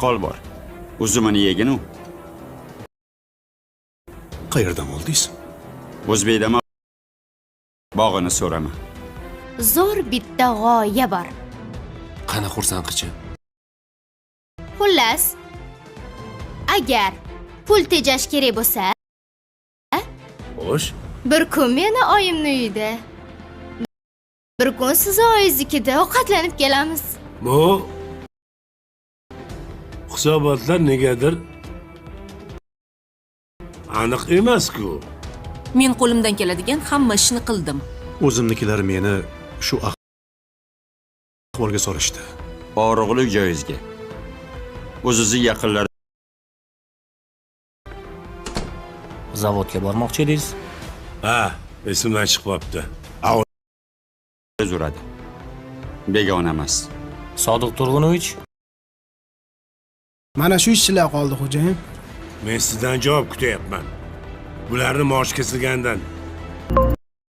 ahvol bor. Uzumini yegin-u. Qayerdan oldingiz? O'zbekdama bog'ini so'rama. Zo'r bitta g'oya bor. Qani xursandqichi? Xullas, agar pul tejash kerak bo'lsa, Xo'sh, bir kun meni oyimni uyida, bir kun siz oyingiznikida ovqatlanib kelamiz. Bu hisobotlar negadir aniq emas-ku. Men qo'limdan keladigan hamma ishni qildim. O'zimnikilar meni shu ahvolga solishdi. Og'riqlik joyingizga. O'zingizni yaqinlar Zavodga bormoqchi edingiz? Ha, esimdan chiqibdi. uradi. Begona emas. Sodiq Turg'unovich, Mana shu ishchilar qoldi, xo'jayin. Men sizdan javob kutyapman. Bularni maosh kesilgandan